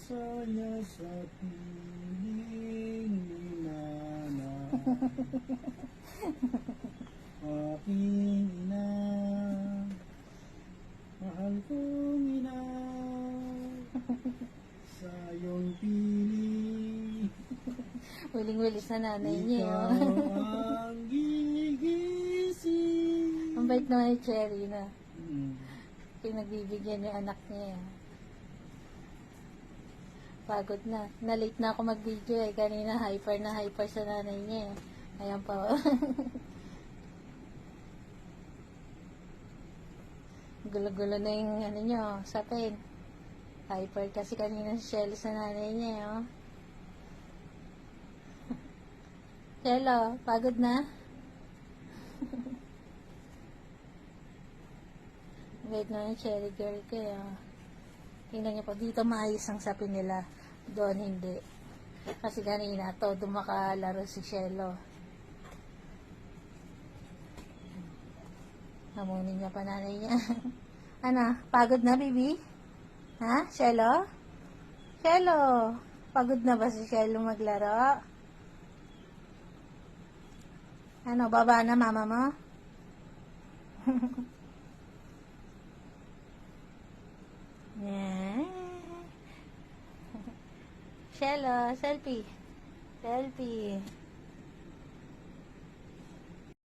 Saya sa piling ni Nana. Aking ina, mahal kong ina, sa iyong piling, Wiling-wili sa nanay niya. ikaw ang gigising. Ang bait naman ni Cherry na. Mm. Pinagbibigyan yung anak niya. Pagod na. Na-late na ako mag-video eh. Kanina hyper na hyper sa nanay niya eh. Ayan pa. Gulo-gulo na yung ano nyo, sapin. Hyper kasi kanina si Shelly sa nanay niya oh. Hello, pagod na? Wait na yung cherry girl kaya. Tingnan niyo po, dito maayos ang sapin nila. Doon hindi. Kasi kanina, todo makalaro si Shelo. Hamunin niya pa nanay niya. Ano, pagod na, baby? Ha, Shelo? Shelo, pagod na ba si Shelo maglaro? Ano, baba na mama mo? Yeah. Shelo, selfie. Selfie.